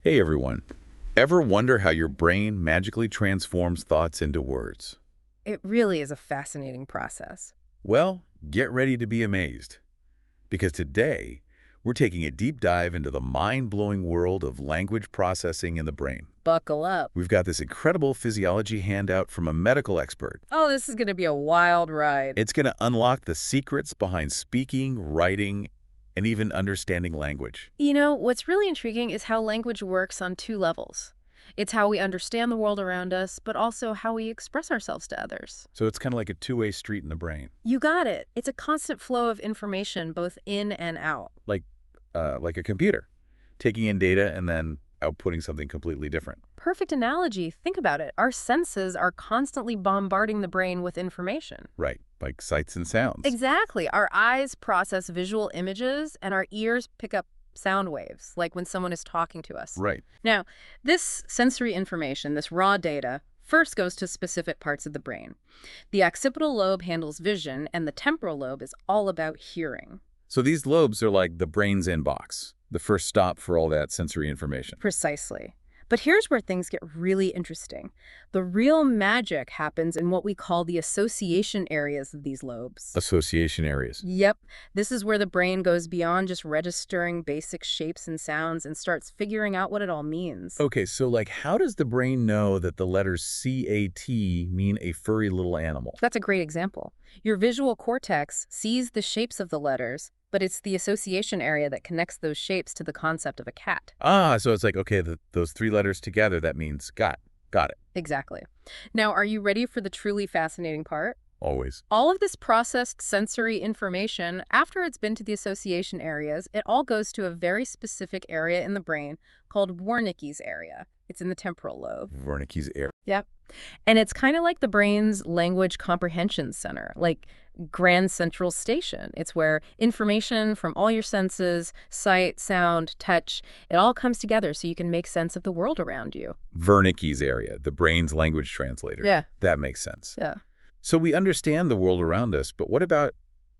Hey everyone. Ever wonder how your brain magically transforms thoughts into words? It really is a fascinating process. Well, get ready to be amazed. Because today, we're taking a deep dive into the mind-blowing world of language processing in the brain. Buckle up. We've got this incredible physiology handout from a medical expert. Oh, this is going to be a wild ride. It's going to unlock the secrets behind speaking, writing, and even understanding language. What's really intriguing is how language works on two levels. It's how we understand the world around us, but also how we express ourselves to others. So it's kind of like a two-way street in the brain. You got it. It's a constant flow of information, both in and out. Like a computer, taking in data and then outputting something completely different. Perfect analogy. Think about it. Our senses are constantly bombarding the brain with information. Right, like sights and sounds. Exactly. Our eyes process visual images, and our ears pick up sound waves, like when someone is talking to us. Right. Now, this sensory information, this raw data, first goes to specific parts of the brain. The occipital lobe handles vision, and the temporal lobe is all about hearing. So these lobes are like the brain's inbox, the first stop for all that sensory information. Precisely. But here's where things get really interesting. The real magic happens in what we call the association areas of these lobes. Association areas. Yep. This is where the brain goes beyond just registering basic shapes and sounds and starts figuring out what it all means. Okay, so like how does the brain know that the letters C-A-T mean a furry little animal? That's a great example. Your visual cortex sees the shapes of the letters, but it's the association area that connects those shapes to the concept of a cat. Ah, so it's like, okay, those three letters together, that means got it. Exactly. Now, are you ready for the truly fascinating part? Always. All of this processed sensory information, after it's been to the association areas, it all goes to a very specific area in the brain called Wernicke's area. It's in the temporal lobe. Wernicke's area. Yep. And it's kind of like the brain's language comprehension center, like Grand Central Station. It's where information from all your senses, sight, sound, touch, it all comes together so you can make sense of the world around you. Wernicke's area, the brain's language translator. Yeah. That makes sense. Yeah. So we understand the world around us, but what about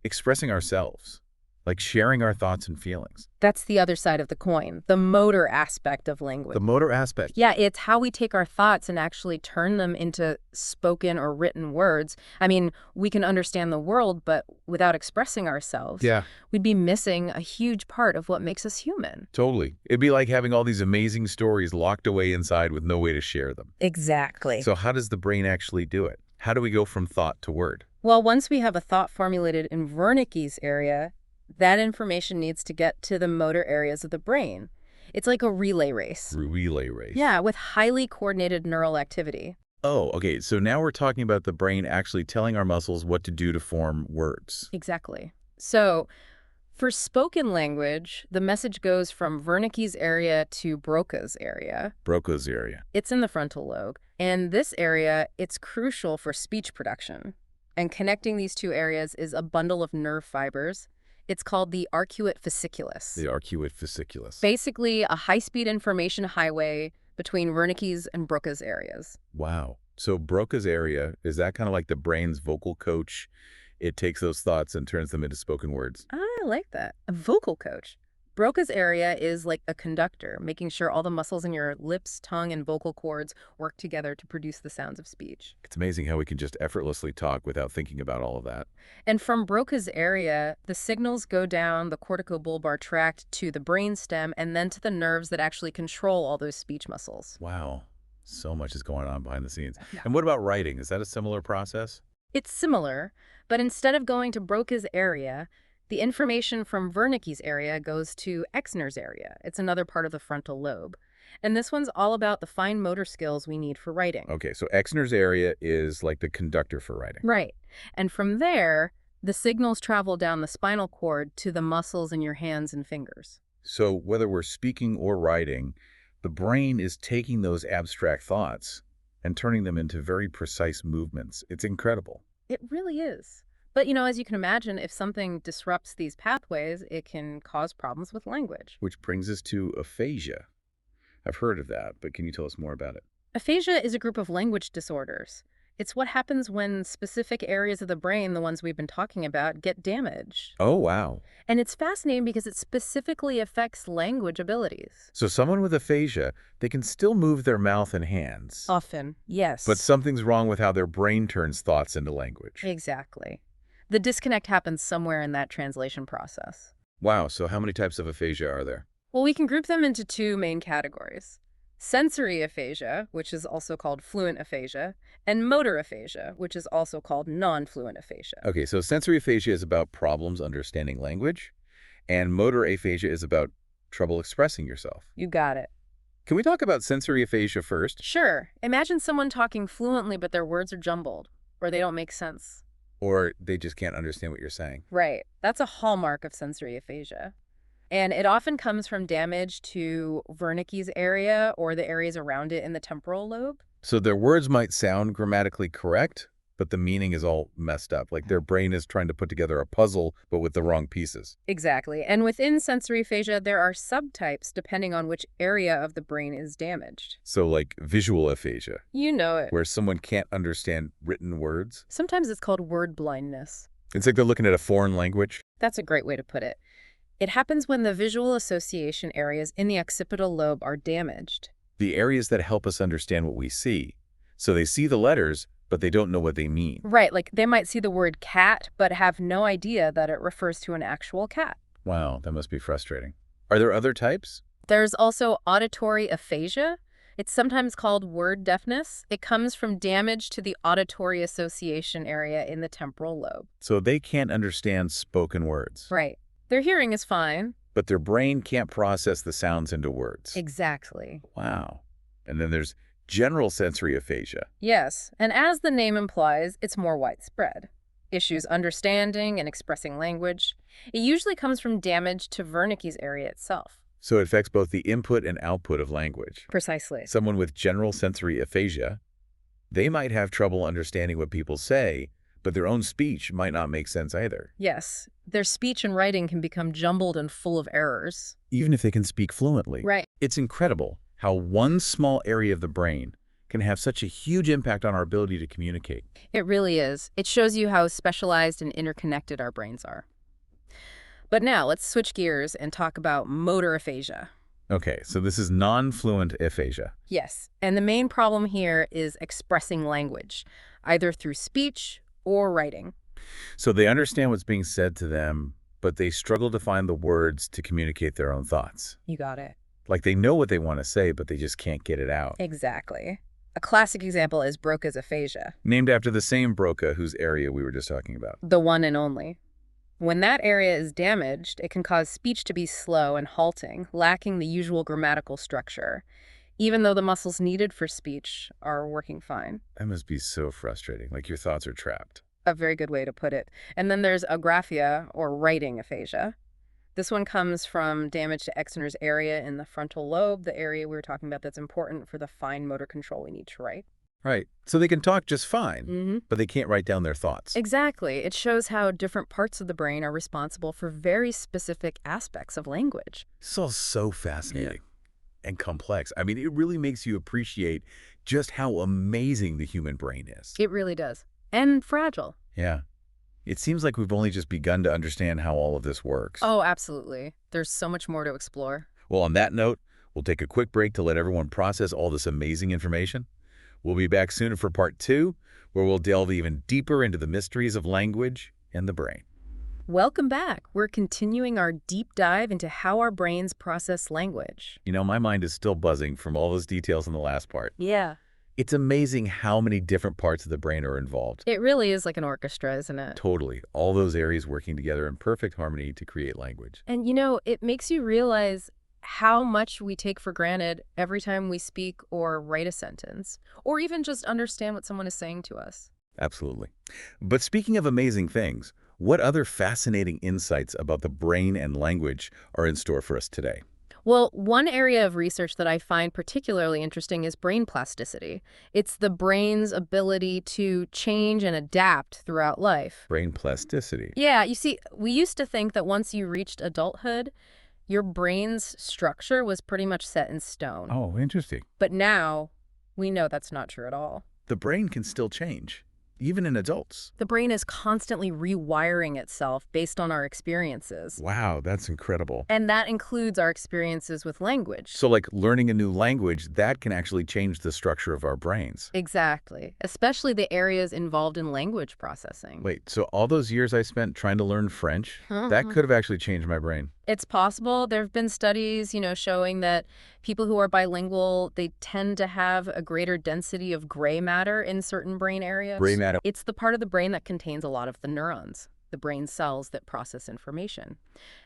expressing ourselves? Like sharing our thoughts and feelings? That's the other side of the coin, the motor aspect of language. The motor aspect. Yeah, it's how we take our thoughts and actually turn them into spoken or written words. I mean, we can understand the world, but without expressing ourselves, Yeah, we'd be missing a huge part of what makes us human. totally. It'd be like having all these amazing stories locked away inside with no way to share them. Exactly. So how does the brain actually do it? How do we go from thought to word? Well, once we have a thought formulated in Wernicke's area, that information needs to get to the motor areas of the brain. It's like a relay race. Relay race. Yeah, with highly coordinated neural activity. Oh, okay. So now we're talking about the brain actually telling our muscles what to do to form words. Exactly. So, for spoken language, the message goes from Wernicke's area to Broca's area. Broca's area. It's in the frontal lobe. And this area, it's crucial for speech production. And connecting these two areas is a bundle of nerve fibers. It's called the arcuate fasciculus. The arcuate fasciculus. Basically, a high-speed information highway between Wernicke's and Broca's areas. Wow. So Broca's area, is that kind of like the brain's vocal coach? It takes those thoughts and turns them into spoken words. I like that. A vocal coach. Broca's area is like a conductor, making sure all the muscles in your lips, tongue, and vocal cords work together to produce the sounds of speech. It's amazing how we can just effortlessly talk without thinking about all of that. And from Broca's area, the signals go down the corticobulbar tract to the brainstem and then to the nerves that actually control all those speech muscles. Wow. So much is going on behind the scenes. Yeah. And what about writing? Is that a similar process? It's similar, but instead of going to Broca's area, the information from Wernicke's area goes to Exner's area. It's another part of the frontal lobe. And this one's all about the fine motor skills we need for writing. Okay, so Exner's area is like the conductor for writing. Right. And from there, the signals travel down the spinal cord to the muscles in your hands and fingers. So whether we're speaking or writing, the brain is taking those abstract thoughts and turning them into very precise movements. It's incredible. It really is. But, as you can imagine, if something disrupts these pathways, it can cause problems with language. Which brings us to aphasia. I've heard of that, but can you tell us more about it? Aphasia is a group of language disorders. It's what happens when specific areas of the brain, the ones we've been talking about, get damaged. Oh, wow. And it's fascinating because it specifically affects language abilities. So someone with aphasia, they can still move their mouth and hands, Often, yes. but something's wrong with how their brain turns thoughts into language. Exactly. The disconnect happens somewhere in that translation process. Wow, so how many types of aphasia are there? Well, we can group them into two main categories. Sensory aphasia, which is also called fluent aphasia, and motor aphasia, which is also called non-fluent aphasia. Okay, so sensory aphasia is about problems understanding language, and motor aphasia is about trouble expressing yourself. You got it. Can we talk about sensory aphasia first? Sure. Imagine someone talking fluently, but their words are jumbled, or they don't make sense. Or they just can't understand what you're saying? Right. That's a hallmark of sensory aphasia. And it often comes from damage to Wernicke's area or the areas around it in the temporal lobe. So their words might sound grammatically correct, but the meaning is all messed up. Like their brain is trying to put together a puzzle, but with the wrong pieces. Exactly. And within sensory aphasia, there are subtypes depending on which area of the brain is damaged. So like visual aphasia, You know it. where someone can't understand written words. Sometimes it's called word blindness. It's like they're looking at a foreign language. That's a great way to put it. It happens when the visual association areas in the occipital lobe are damaged. The areas that help us understand what we see. So they see the letters, but they don't know what they mean. Right, like they might see the word cat, but have no idea that it refers to an actual cat. Wow, that must be frustrating. Are there other types? There's also auditory aphasia. It's sometimes called word deafness. It comes from damage to the auditory association area in the temporal lobe. So they can't understand spoken words. Right. Their hearing is fine. But their brain can't process the sounds into words. Exactly. Wow. And then there's general sensory aphasia. Yes, and as the name implies, it's more widespread. Issues understanding and expressing language. It usually comes from damage to Wernicke's area itself. So it affects both the input and output of language. Precisely. Someone with general sensory aphasia, they might have trouble understanding what people say, but their own speech might not make sense either. Yes, their speech and writing can become jumbled and full of errors. Even if they can speak fluently. Right. It's incredible how one small area of the brain can have such a huge impact on our ability to communicate. It really is. It shows you how specialized and interconnected our brains are. But now let's switch gears and talk about motor aphasia. Okay, so this is non-fluent aphasia. Yes, and the main problem here is expressing language, either through speech or writing. So they understand what's being said to them, but they struggle to find the words to communicate their own thoughts. You got it. Like they know what they want to say, but they just can't get it out. Exactly. A classic example is Broca's aphasia, Named after the same Broca whose area we were just talking about. the one and only. When that area is damaged, it can cause speech to be slow and halting, lacking the usual grammatical structure, even though the muscles needed for speech are working fine. That must be so frustrating, like your thoughts are trapped. A very good way to put it. And then there's agraphia, or writing aphasia. This one comes from damage to Exner's area in the frontal lobe, the area we were talking about that's important for the fine motor control we need to write. Right. So they can talk just fine, but they can't write down their thoughts. Exactly. It shows how different parts of the brain are responsible for very specific aspects of language. It's all so fascinating and complex. I mean, it really makes you appreciate just how amazing the human brain is. It really does. And fragile. Yeah. It seems like we've only just begun to understand how all of this works. Oh, absolutely. There's so much more to explore. Well, on that note, we'll take a quick break to let everyone process all this amazing information. We'll be back soon for part 2, where we'll delve even deeper into the mysteries of language and the brain. Welcome back. We're continuing our deep dive into how our brains process language. You know, my mind is still buzzing from all those details in the last part. Yeah. It's amazing how many different parts of the brain are involved. It really is like an orchestra, isn't it? Totally. All those areas working together in perfect harmony to create language. And you know, it makes you realize how much we take for granted every time we speak or write a sentence, or even just understand what someone is saying to us. Absolutely. But speaking of amazing things, what other fascinating insights about the brain and language are in store for us today? Well, one area of research that I find particularly interesting is brain plasticity. It's the brain's ability to change and adapt throughout life. Brain plasticity. Yeah, you see, we used to think that once you reached adulthood, your brain's structure was pretty much set in stone. Oh, interesting. But now, we know that's not true at all. the brain can still change, even in adults. The brain is constantly rewiring itself based on our experiences. Wow, that's incredible. And that includes our experiences with language. So like learning a new language, that can actually change the structure of our brains. Exactly. Especially the areas involved in language processing. Wait, so all those years I spent trying to learn French, that could have actually changed my brain. It's possible. There have been studies, showing that people who are bilingual, they tend to have a greater density of gray matter in certain brain areas. Gray matter. It's the part of the brain that contains a lot of the neurons, the brain cells that process information.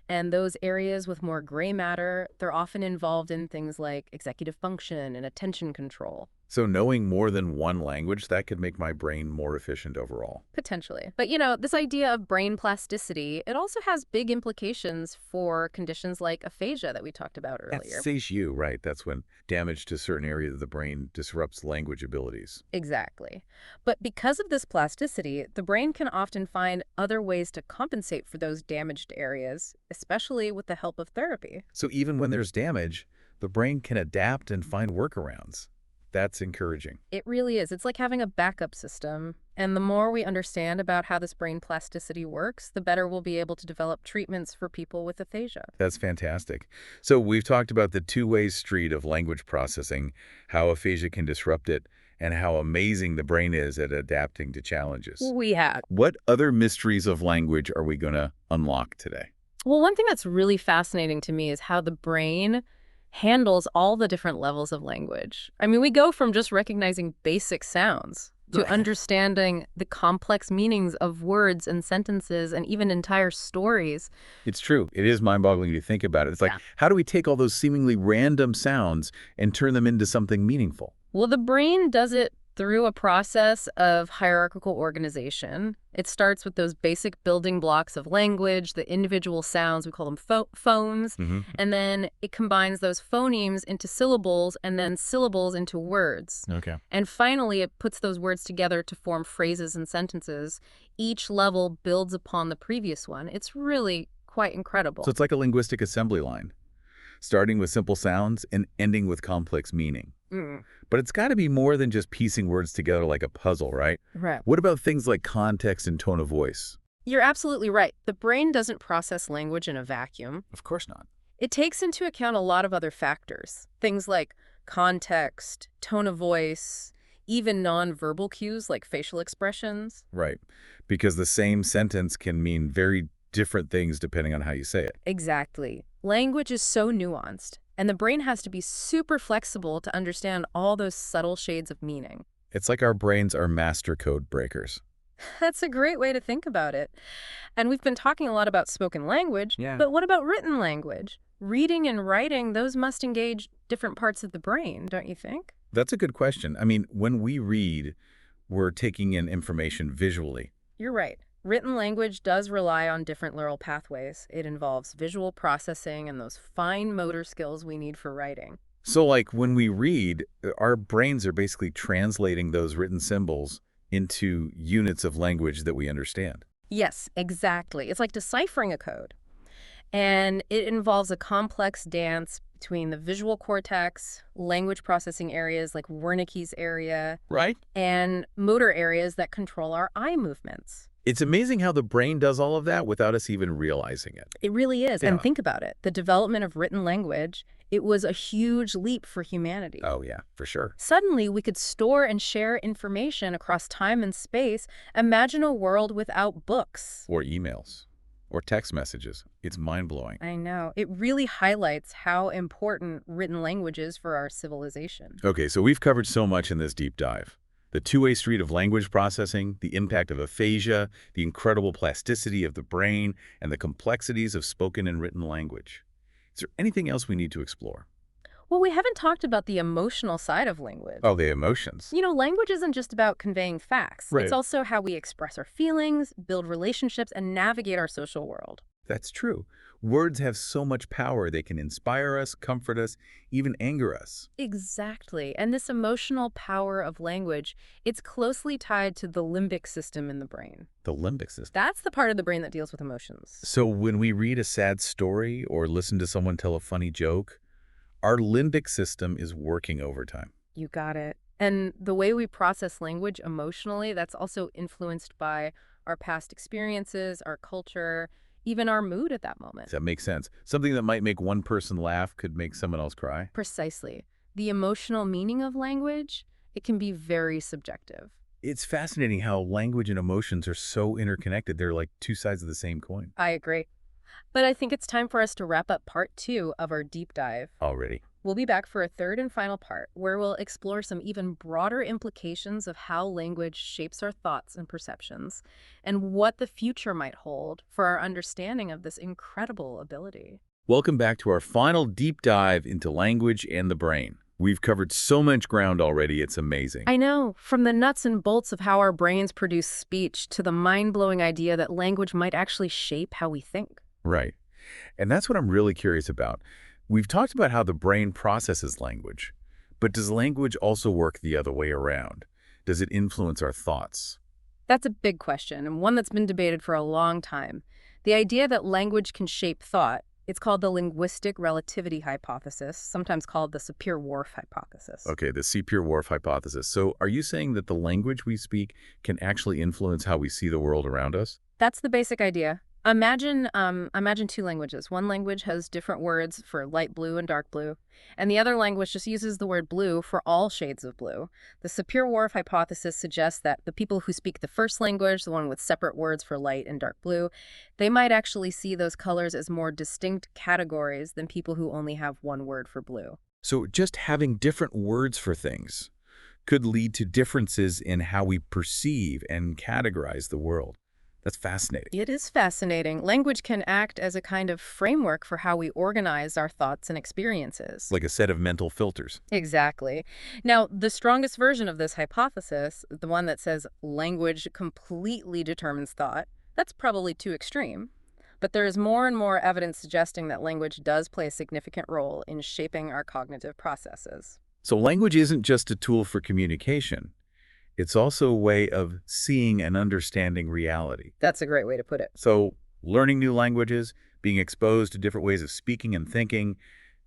And those areas with more gray matter, they're often involved in things like executive function and attention control. So knowing more than one language, that could make my brain more efficient overall. Potentially. But, this idea of brain plasticity, it also has big implications for conditions like aphasia that we talked about earlier. Aphasia, right? That's when damage to certain areas of the brain disrupts language abilities. Exactly. But because of this plasticity, the brain can often find other ways to compensate for those damaged areas, especially with the help of therapy. So even when there's damage, the brain can adapt and find workarounds. That's encouraging. It really is. It's like having a backup system. And the more we understand about how this brain plasticity works, the better we'll be able to develop treatments for people with aphasia. That's fantastic. So we've talked about the two-way street of language processing, how aphasia can disrupt it, and how amazing the brain is at adapting to challenges. We have. What other mysteries of language are we going to unlock today? Well, one thing that's really fascinating to me is how the brain handles all the different levels of language. I mean, we go from just recognizing basic sounds to understanding the complex meanings of words and sentences and even entire stories. It's true. It is mind-boggling to think about it. It's like, how do we take all those seemingly random sounds and turn them into something meaningful? Well, the brain does it through a process of hierarchical organization. It starts with those basic building blocks of language, the individual sounds, we call them phones, and then it combines those phonemes into syllables and then syllables into words. Okay. And finally, it puts those words together to form phrases and sentences. Each level builds upon the previous one. It's really quite incredible. So it's like a linguistic assembly line, starting with simple sounds and ending with complex meaning. But it's got to be more than just piecing words together like a puzzle, right? Right. What about things like context and tone of voice? You're absolutely right. The brain doesn't process language in a vacuum. Of course not. It takes into account a lot of other factors, things like context, tone of voice, even nonverbal cues like facial expressions. Right. Because the same sentence can mean very different things depending on how you say it. Exactly. Language is so nuanced, and the brain has to be super flexible to understand all those subtle shades of meaning. It's like our brains are master code breakers. That's a great way to think about it. And we've been talking a lot about spoken language, but what about written language? Reading and writing, those must engage different parts of the brain, don't you think? That's a good question. I mean, when we read, we're taking in information visually. You're right. Written language does rely on different neural pathways. It involves visual processing and those fine motor skills we need for writing. So like when we read, our brains are basically translating those written symbols into units of language that we understand. Yes, exactly. It's like deciphering a code. And it involves a complex dance between the visual cortex, language processing areas like Wernicke's area, Right. and motor areas that control our eye movements. It's amazing how the brain does all of that without us even realizing it. It really is. Yeah. And think about it. The development of written language, it was a huge leap for humanity. Oh, yeah, for sure. Suddenly, we could store and share information across time and space. Imagine a world without books. Or emails. Or text messages. It's mind-blowing. I know. It really highlights how important written language is for our civilization. Okay, so we've covered so much in this deep dive. The two-way street of language processing, the impact of aphasia, the incredible plasticity of the brain, and the complexities of spoken and written language. Is there anything else we need to explore? Well, we haven't talked about the emotional side of language. Oh, the emotions. Language isn't just about conveying facts. Right. It's also how we express our feelings, build relationships, and navigate our social world. That's true. Words have so much power. They can inspire us, comfort us, even anger us. Exactly. And this emotional power of language, it's closely tied to the limbic system in the brain. The limbic system. That's the part of the brain that deals with emotions. So when we read a sad story or listen to someone tell a funny joke, our limbic system is working overtime. You got it. And the way we process language emotionally, that's also influenced by our past experiences, our culture, even our mood at that moment. Does that make sense? Something that might make one person laugh could make someone else cry? Precisely. The emotional meaning of language, it can be very subjective. It's fascinating how language and emotions are so interconnected. They're like two sides of the same coin. I agree. But I think it's time for us to wrap up part 2 of our deep dive. Already. We'll be back for a third and final part where we'll explore some even broader implications of how language shapes our thoughts and perceptions and what the future might hold for our understanding of this incredible ability. Welcome back to our final deep dive into language and the brain. We've covered so much ground already, it's amazing. I know, from the nuts and bolts of how our brains produce speech to the mind-blowing idea that language might actually shape how we think. Right. And that's what I'm really curious about. We've talked about how the brain processes language, but does language also work the other way around? Does it influence our thoughts? That's a big question, and one that's been debated for a long time. The idea that language can shape thought, it's called the linguistic relativity hypothesis, sometimes called the Sapir-Whorf hypothesis. Okay, the Sapir-Whorf hypothesis. So are you saying that the language we speak can actually influence how we see the world around us? That's the basic idea. Imagine two languages. One language has different words for light blue and dark blue, and the other language just uses the word blue for all shades of blue. The Sapir-Whorf hypothesis suggests that the people who speak the first language, the one with separate words for light and dark blue, they might actually see those colors as more distinct categories than people who only have one word for blue. So just having different words for things could lead to differences in how we perceive and categorize the world. That's fascinating. It is fascinating. Language can act as a kind of framework for how we organize our thoughts and experiences. Like a set of mental filters. Exactly. Now, the strongest version of this hypothesis, the one that says language completely determines thought, that's probably too extreme. But there is more and more evidence suggesting that language does play a significant role in shaping our cognitive processes. So language isn't just a tool for communication. It's also a way of seeing and understanding reality. That's a great way to put it. So learning new languages, being exposed to different ways of speaking and thinking,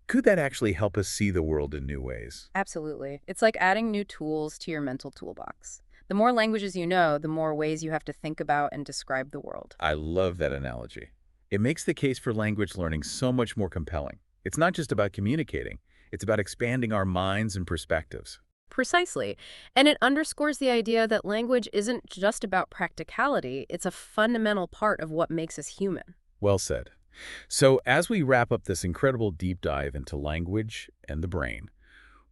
could that actually help us see the world in new ways? Absolutely. It's like adding new tools to your mental toolbox. The more languages you know, the more ways you have to think about and describe the world. I love that analogy. It makes the case for language learning so much more compelling. It's not just about communicating. It's about expanding our minds and perspectives. Precisely. And it underscores the idea that language isn't just about practicality, it's a fundamental part of what makes us human. Well said. So as we wrap up this incredible deep dive into language and the brain,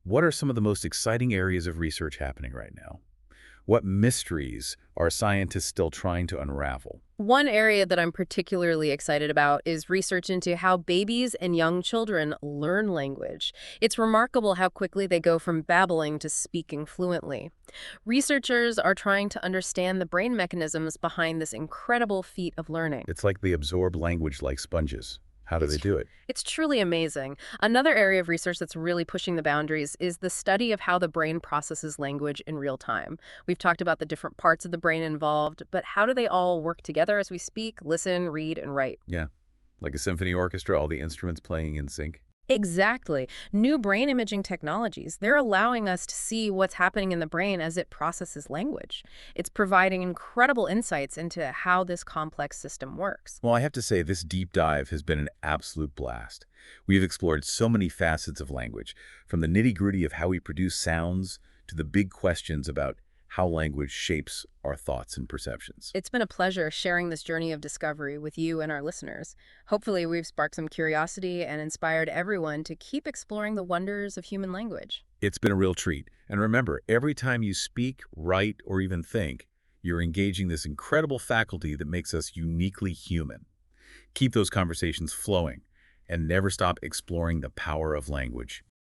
what are some of the most exciting areas of research happening right now? What mysteries are scientists still trying to unravel? One area that I'm particularly excited about is research into how babies and young children learn language. It's remarkable how quickly they go from babbling to speaking fluently. Researchers are trying to understand the brain mechanisms behind this incredible feat of learning. It's like they absorb language like sponges. How do they do it? It's truly amazing. Another area of research that's really pushing the boundaries is the study of how the brain processes language in real time. We've talked about the different parts of the brain involved, but how do they all work together as we speak, listen, read, and write? Yeah, like a symphony orchestra, all the instruments playing in sync. Exactly. New brain imaging technologies, they're allowing us to see what's happening in the brain as it processes language. It's providing incredible insights into how this complex system works. Well, I have to say, this deep dive has been an absolute blast. We've explored so many facets of language, from the nitty-gritty of how we produce sounds to the big questions about how language shapes our thoughts and perceptions. It's been a pleasure sharing this journey of discovery with you and our listeners. Hopefully, we've sparked some curiosity and inspired everyone to keep exploring the wonders of human language. It's been a real treat. And remember, every time you speak, write, or even think, you're engaging this incredible faculty that makes us uniquely human. Keep those conversations flowing and never stop exploring the power of language.